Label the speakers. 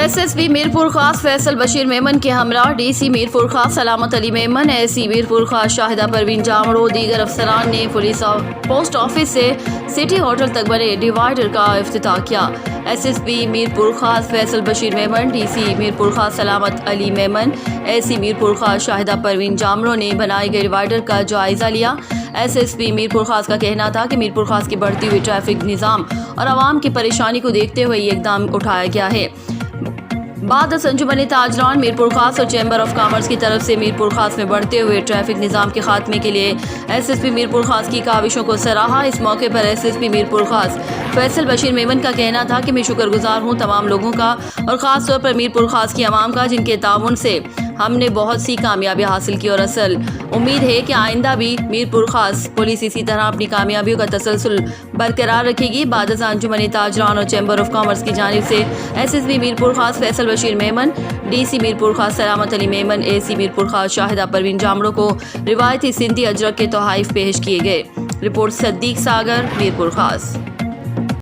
Speaker 1: SSB Mirpur खास फैसल बशीर मेमन के हमरा DC मीरपुर खास सलामत अली मेमन, AC मीरपुर खास शाहिदा परवीन जामड़ो दीगर अफसरान ने पुलिस पोस्ट ऑफिस से सिटी होटल तक बने डिवाइडर का इफ्तिताह किया। SSB मीरपुर खास फैसल बशीर मेमन, DC मीरपुर खास सलामत अली मेमन, AC मीरपुर खास शाहिदा परवीन जामड़ो ने बनाए गए डिवाइडर का जायजा लिया। SSB मीरपुर खास का कहना था कि मीरपुर खास की बढ़ती हुई ट्रैफिक निज़ाम और आवाम की परेशानी को देखते हुए ये इकदाम उठाया गया है। बाद अंजुमन ताजरान मीरपुर खास और चैम्बर ऑफ कॉमर्स की तरफ से मीरपुर खास में बढ़ते हुए ट्रैफिक निज़ाम के खात्मे के लिए SSB मीरपुर खास की काविशों को सराहा। इस मौके पर SSB मीरपुर खास फैसल बशीर मेमन का कहना था कि मैं शुक्रगुजार हूँ तमाम लोगों का और ख़ास तौर पर मीरपुर खास की आवाम का, जिनके ताउन से हमने बहुत सी कामयाबी हासिल की और असल उम्मीद है कि आइंदा भी मीरपुर खास पुलिस इसी तरह अपनी कामयाबियों का तसलसल बरकरार रखेगी। बाद अंजुमन ताजरान और चैम्बर ऑफ कॉमर्स की जानिब से SSB मीरपुर खास फैसल बशीर मेमन, DC मीरपुर खास सलामत अली मेमन, AC मीरपुर खास शाहिदा परवीन जामड़ो को रिवायती सिंधी अजरक के तोहाइफ पेश किए गए। रिपोर्ट सद्दीक सागर, मीरपुर खास।